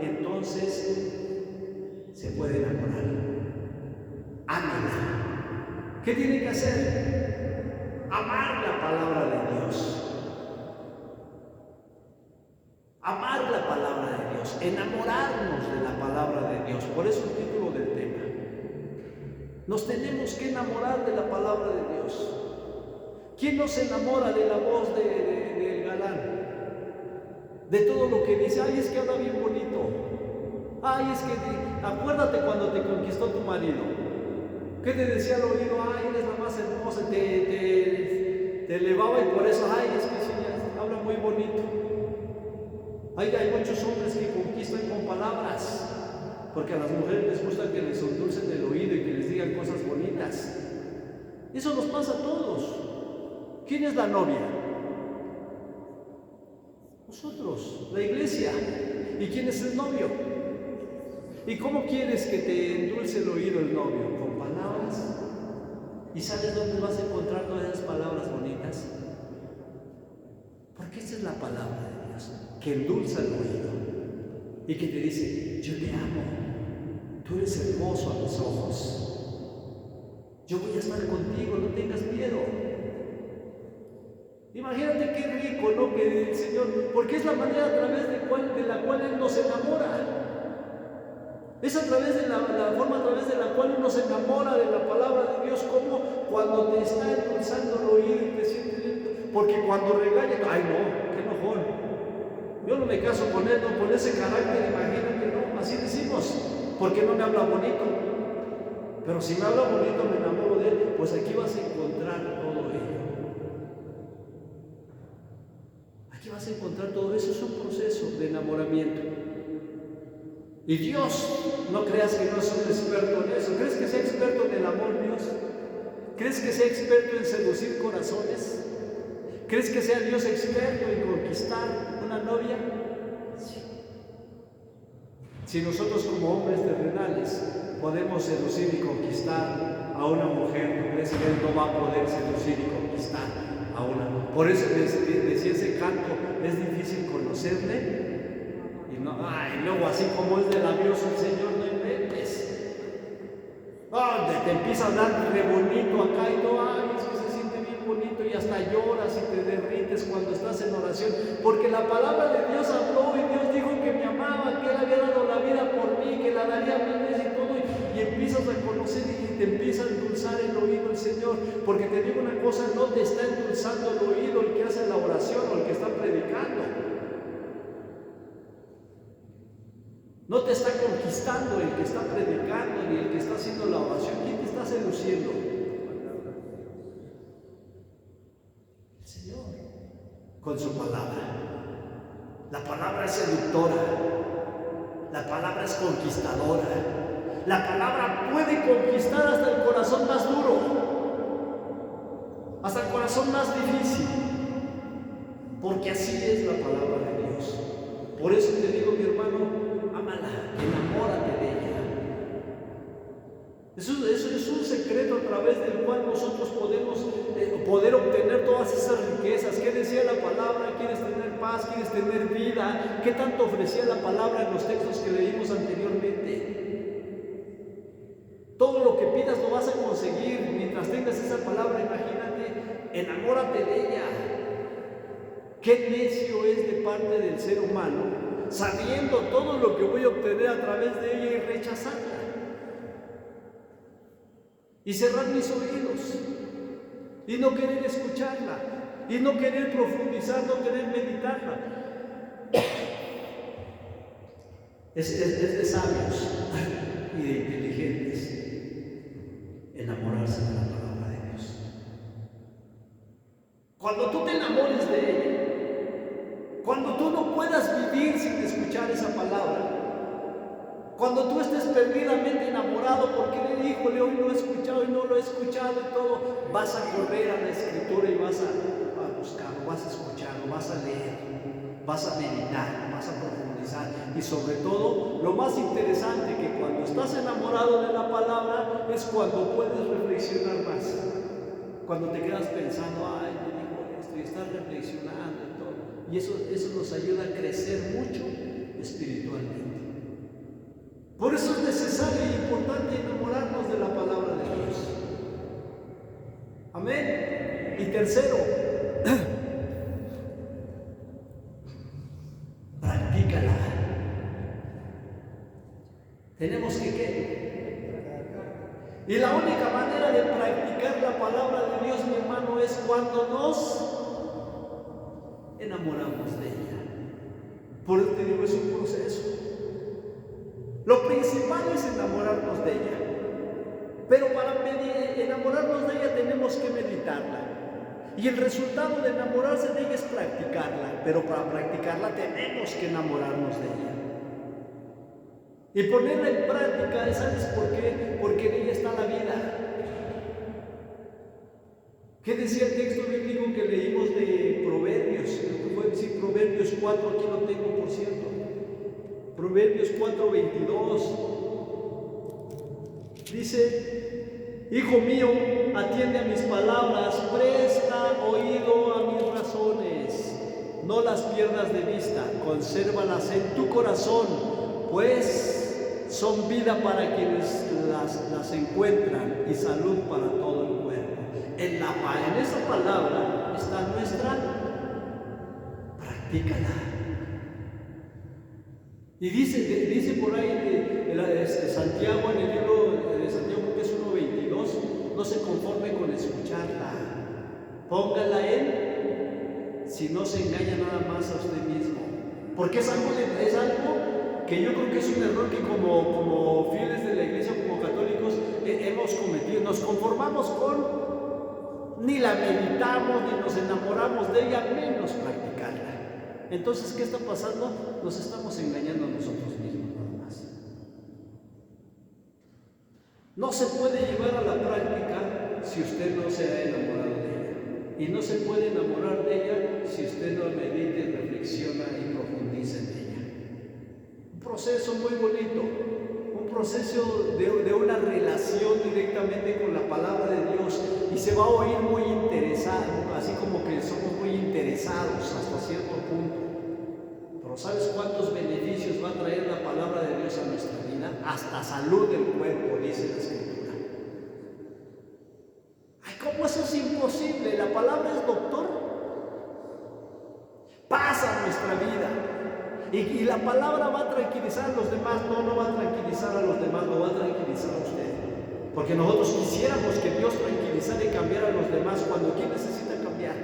entonces se puede enamorar. Ámela. ¿Qué tiene que hacer? Amar la palabra de Dios. Amar la palabra de Dios, enamorarnos de la palabra de Dios. Por eso el título del tema. Nos tenemos que enamorar de la palabra palabra de Dios. ¿Quién no se enamora de la voz del galán? De todo lo que dice, ay, es que habla bien bonito. Ay, es que acuérdate cuando te conquistó tu marido. ¿Qué te decía al oído? Ay, eres la más hermosa, te elevaba y por eso, ay, es que sí, habla muy bonito. Hay muchos hombres que conquistan con palabras, porque a las mujeres les gusta que les endulcen el oído y que les digan cosas bonitas. Eso nos pasa a todos. ¿Quién es la novia? Nosotros, la iglesia. ¿Y quién es el novio? ¿Y cómo quieres que te endulce el oído el novio? Con palabras. ¿Y sabes dónde vas a encontrar todas esas palabras bonitas? Porque esta es la palabra de Dios, que endulza el oído y que te dice, yo te amo, tú eres hermoso a mis ojos, yo voy a estar contigo, no tengas miedo. Imagínate qué rico, ¿no? Que el Señor, porque es la manera a través de la cual Él nos enamora. Es a través de la forma a través de la cual uno se enamora de la palabra de Dios, como cuando te está endulzando el oído y te sientes bien. Porque cuando regaña, ay no, qué enojón. Yo no me caso con él, no, con ese carácter, imagínate, no, así decimos, porque no me habla bonito. Pero si me habla bonito, me enamoro de él, pues aquí vas a encontrar todo ello. Aquí vas a encontrar todo eso, es un proceso de enamoramiento. Y Dios, no creas que no es un experto en eso. ¿Crees que sea experto en el amor, Dios? ¿Crees que sea experto en seducir corazones? ¿Crees que sea Dios experto en conquistar una novia? Sí. Si nosotros como hombres terrenales podemos seducir y conquistar a una mujer, ¿no crees que Él no va a poder seducir y conquistar a una mujer? Por eso decía ese canto, es difícil conocerle. Y no, ay, luego así como es de labioso el Señor, no inventes. Donde te empieza a hablar re bonito acá y no, ay, es que se siente bien bonito y hasta lloras y te derrites cuando estás en oración. Porque la palabra de Dios habló y Dios dijo que me amaba, que Él había dado la vida por mí, que la daría mil veces y todo. Y empiezas a conocer y te empieza a endulzar el oído el Señor. Porque te digo una cosa, no te está endulzando el oído el que hace la oración o el que está predicando. No te está conquistando el que está predicando ni el que está haciendo la oración. ¿Quién te está seduciendo? El Señor, con su palabra. La palabra es seductora. La palabra es conquistadora. La palabra puede conquistar hasta el corazón más duro, hasta el corazón más difícil, porque así es la palabra de Dios. Por eso te digo, mi hermano, ámala, enamórate de ella. Eso es un secreto a través del cual nosotros podemos poder obtener todas esas riquezas. ¿Qué decía la palabra? ¿Quieres tener paz? ¿Quieres tener vida? ¿Qué tanto ofrecía la palabra en los textos que leímos anteriormente? Todo lo que pidas lo vas a conseguir mientras tengas esa palabra. Imagínate, enamórate de ella. Qué necio es de parte del ser humano, sabiendo todo lo que voy a obtener a través de ella y rechazarla. Y cerrar mis oídos. Y no querer escucharla. Y no querer profundizar, no querer meditarla. Es de sabios y de inteligentes enamorarse de la palabra de Dios. Cuando tú te enamores de ella, cuando tú no puedas vivir sin escuchar esa palabra, cuando tú estés perdidamente enamorado porque híjole, hoy lo he escuchado y no lo he escuchado y todo, vas a correr a la Escritura y vas a buscarlo, vas a escucharlo, vas a leer, vas a meditar, vas a profundizar. Y sobre todo, lo más interesante que cuando estás enamorado de la palabra es cuando puedes reflexionar más. Cuando te quedas pensando, ay, me dijo esto, y estás reflexionando y todo. Y eso nos ayuda a crecer mucho espiritualmente. Por eso es necesario y importante enamorarnos de la palabra de Dios. Amén. Y tercero, practícala. Tenemos que ¿qué? Y la única manera de practicar la la palabra de Dios, mi hermano, es cuando nos enamoramos de ella. Por eso te digo, es un proceso. Lo principal es enamorarnos de ella. Pero para enamorarnos de ella tenemos que meditarla. Y el resultado de enamorarse de ella es practicarla. Pero para practicarla tenemos que enamorarnos de ella. Y ponerla en práctica, ¿sabes por qué? Porque en ella está la vida. ¿Qué decía el texto bíblico que leímos de Proverbios? Creo que fue decir Proverbios 4, aquí lo tengo por cierto. Proverbios 4:22. Dice: Hijo mío, atiende a mis palabras, presta oído a mis razones. No las pierdas de vista, consérvalas en tu corazón, pues son vida para quienes las encuentran y salud para todo el cuerpo. En esa palabra está nuestra, practícala. Y dice por ahí Santiago, en el libro de Santiago, que es 1:22, no se conforme con escucharla, póngala si no se engaña nada más a usted mismo. Porque es algo que yo creo que es un error que como fieles de la iglesia, como católicos, hemos cometido. Nos conformamos con, ni la meditamos, ni nos enamoramos de ella, menos practicarla. Entonces, ¿qué está pasando? Nos estamos engañando a nosotros mismos nada más. No se puede llevar a la práctica si usted no se ha enamorado de ella. Y no se puede enamorar de ella si usted no medita, reflexiona y profundiza en ella. Un proceso muy bonito, un proceso de una relación directamente con la palabra de Dios, y se va a oír muy interesado, así como que somos muy interesados hasta cierto punto. Pero ¿sabes cuántos beneficios va a traer la palabra de Dios a nuestra vida? Hasta salud del cuerpo, dice la Escritura. Ay, ¿cómo eso es imposible? La palabra es doctor. Pasa nuestra vida. Y la palabra va a tranquilizar a los demás. No va a tranquilizar a los demás, lo va a tranquilizar a usted. Porque nosotros quisiéramos que Dios tranquilizara y cambiara a los demás cuando ¿quién necesita cambiar?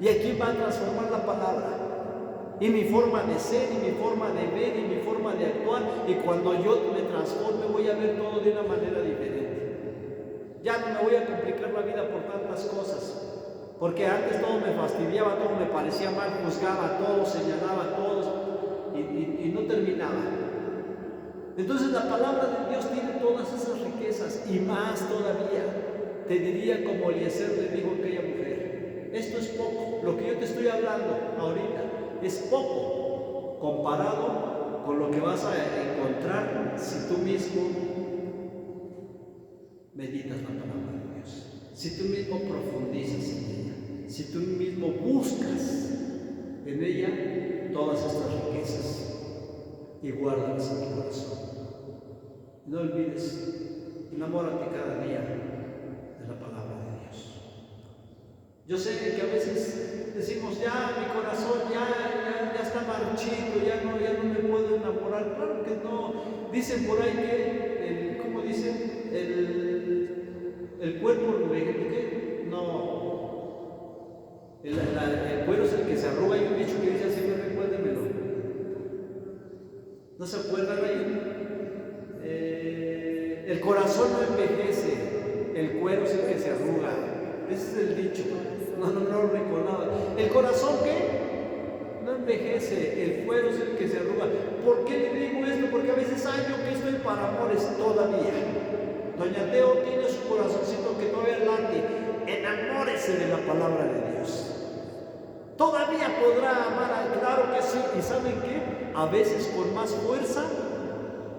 ¿Y a quién va a transformar la palabra? Y mi forma de ser, y mi forma de ver, y mi forma de actuar. Y cuando yo me transforme voy a ver todo de una manera diferente. Ya no me voy a complicar la vida por tantas cosas. Porque antes todo me fastidiaba, todo me parecía mal, juzgaba a todos, señalaba a todos y no terminaba. Entonces la palabra de Dios tiene todas esas riquezas y más todavía. Te diría como Eliezer le dijo a aquella mujer: esto es poco, lo que yo te estoy hablando ahorita es poco comparado con lo que vas a encontrar si tú mismo meditas la palabra de Dios, si tú mismo profundizas en ella, si tú mismo buscas en ella todas estas riquezas y guárdalas en tu corazón. No olvides, enamórate cada día de la palabra de Dios. Yo sé que a veces decimos: ya mi corazón ya está marchito, ya no me puedo enamorar. Claro que no. Dicen por ahí que, ¿cómo dicen? El cuerpo, ¿qué? No. El cuero es el que se arruga. Hay un dicho que dice así, recuérdenmelo. ¿No se acuerdan ahí? El corazón no envejece, el cuero es el que se arruga. Ese es el dicho. No lo recordaba. ¿El corazón qué? No envejece, el cuero es el que se arruga. ¿Por qué le digo esto? Porque a veces yo que estoy para amores todavía. Doña Teo tiene su corazoncito que todavía late. Enamórese de la palabra de Dios. Todavía podrá amar, claro que sí. ¿Y saben qué? A veces con más fuerza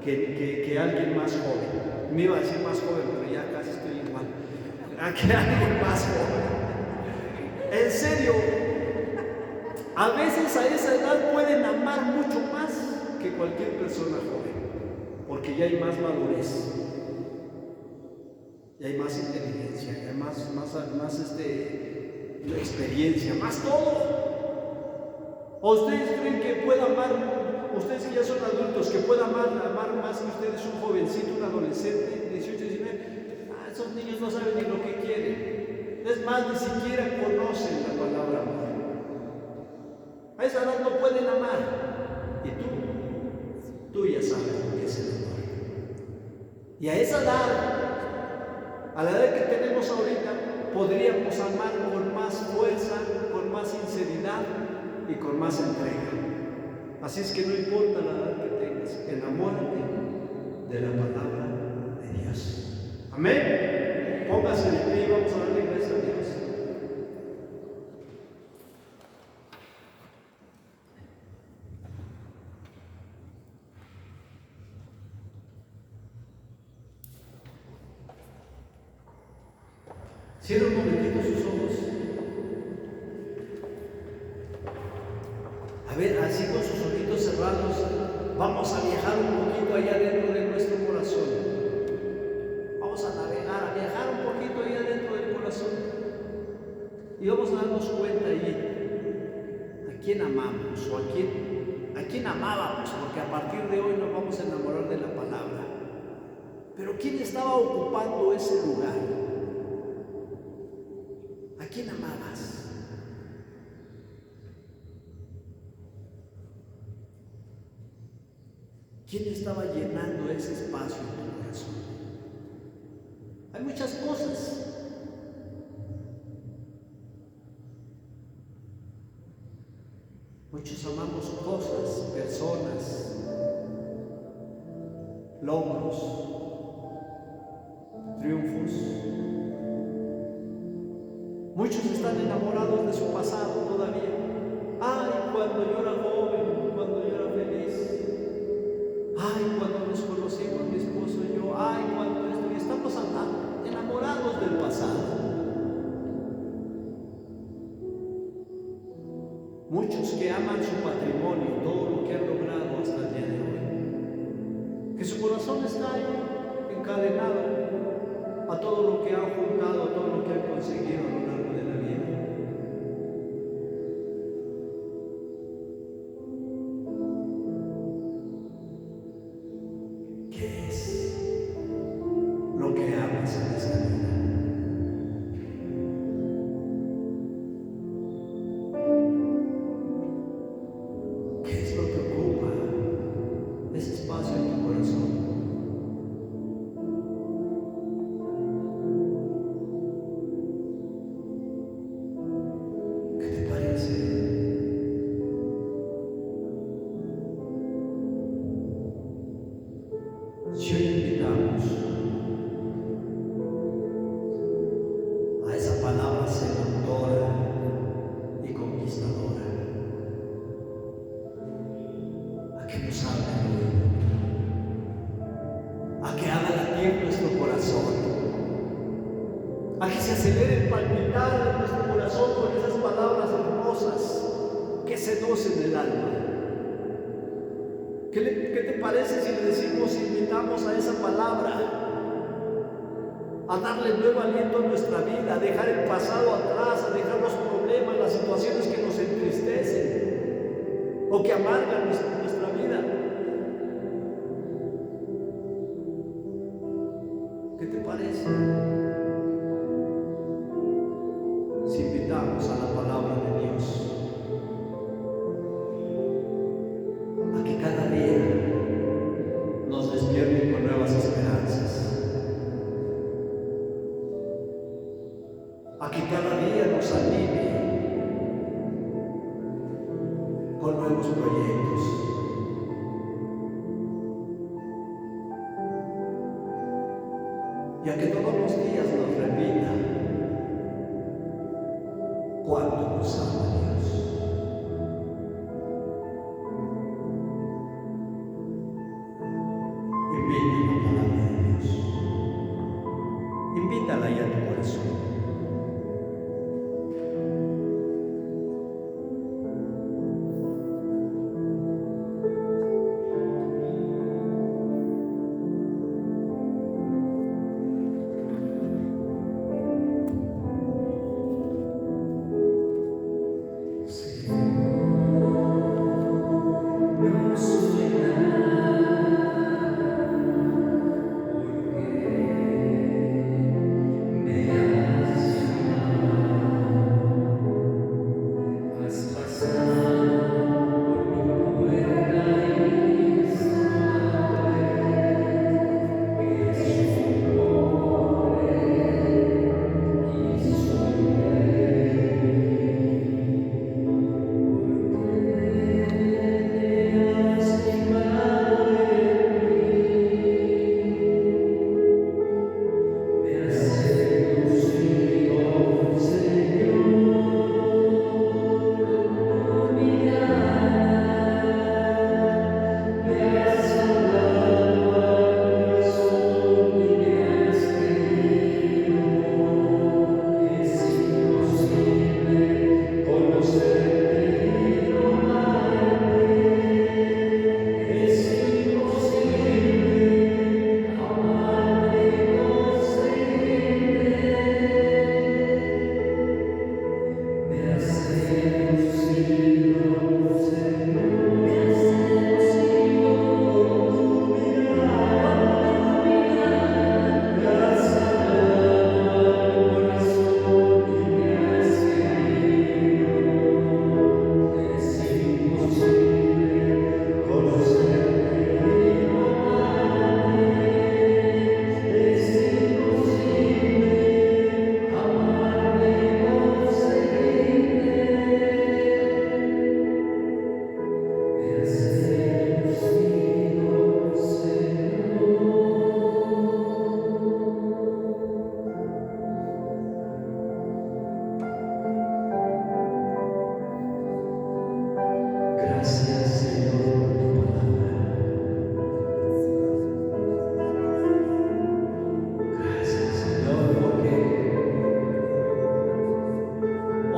que alguien más joven. Me iba a decir más joven, pero ya casi estoy igual. Que alguien más joven. En serio, a veces a esa edad pueden amar mucho más que cualquier persona joven, porque ya hay más madurez, ya hay más inteligencia, ya hay más experiencia, más todo. ¿O ustedes creen que pueda amar, ustedes que ya son adultos, que pueda amar más que ustedes un jovencito, un adolescente, 18, 19? Esos niños no saben ni lo que quieren. más ni siquiera conocen la palabra amor. A esa edad no pueden amar. Y tú ya sabes lo que es el amor. Y a esa edad, a la edad que tenemos ahorita, podríamos amar con más fuerza, con más sinceridad y con más entrega. Así es que no importa la edad que tengas, enamórate de la palabra de Dios. Amén. Póngase de pie y vamos a darle gracias a Dios. Cierra un momentito sus ojos. A ver, así con sus ojitos cerrados, vamos a viajar un poquito allá dentro de nuestro corazón. Vamos a navegar, a viajar un poquito allá dentro del corazón. Y vamos a darnos cuenta allí a quién amamos o a quién amábamos, porque a partir de hoy nos vamos a enamorar de la palabra. Pero ¿quién estaba ocupando ese lugar? ¿A quién amabas? ¿Quién estaba llenando ese espacio en tu corazón? Hay muchas cosas. Muchos amamos cosas, personas, logros, triunfos. Muchos están enamorados de su pasado todavía. Ay, cuando yo era joven, cuando yo era feliz. Ay, cuando nos conocimos mi esposo y yo. Ay, cuando esto. Y estamos enamorados del pasado. Muchos que aman su patrimonio, todo lo que han logrado hasta el día de hoy. Que su corazón está ahí, encadenado a todo lo que han juntado, a todo lo que han conseguido a lo largo de la vida. ¿Qué es lo que amas en esta vida? ¿Qué es lo que ocupa ese espacio en tu corazón? Si hoy invitamos a esa palabra seductora y conquistadora, a que nos hable hoy, a que haga latir nuestro corazón, a que se acelere el palpitar de nuestro corazón con esas palabras hermosas que seducen el alma. ¿Qué te parece si le decimos, invitamos a esa palabra a darle nuevo aliento a nuestra vida, a dejar el pasado atrás, a dejar los problemas, las situaciones que nos entristecen o que amargan nuestra vida? ¿Qué te parece si invitamos a la palabra de Dios a que cada día nos despierte con nuevas esperanzas, a que cada día nos anime con nuevos proyectos, y a que todos los días nos repita cuánto nos ama Dios? Invita la palabra de Dios. Invítala ya a tu corazón.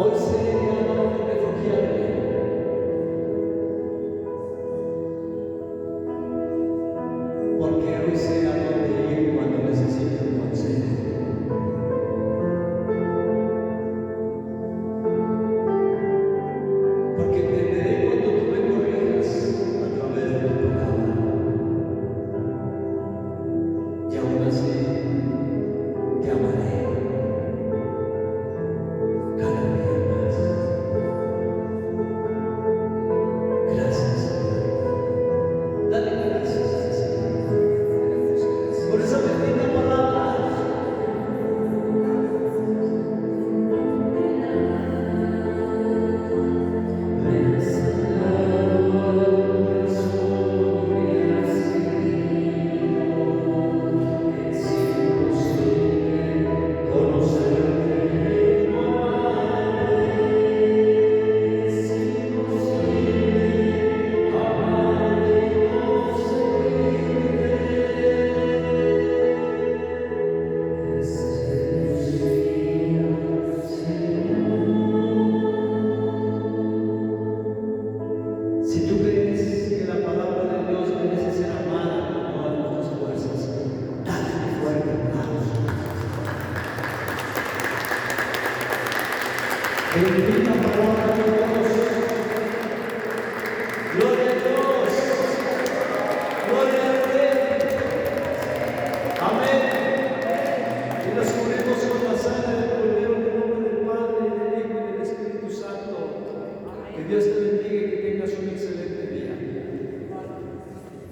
Hoy sé a dónde refugiarme. Porque hoy sé a dónde ir cuando necesito un consejo. Porque entenderé cuando tú me corrijas a través de tu palabra. Y aún así te amaré cada día más. Gracias, Señor. Dale gracias al Señor por esa bendita palabra. Si tú crees que la palabra de Dios merece ser amada con todas nuestras fuerzas, dale un fuerte aplauso. Bendita palabra de Dios.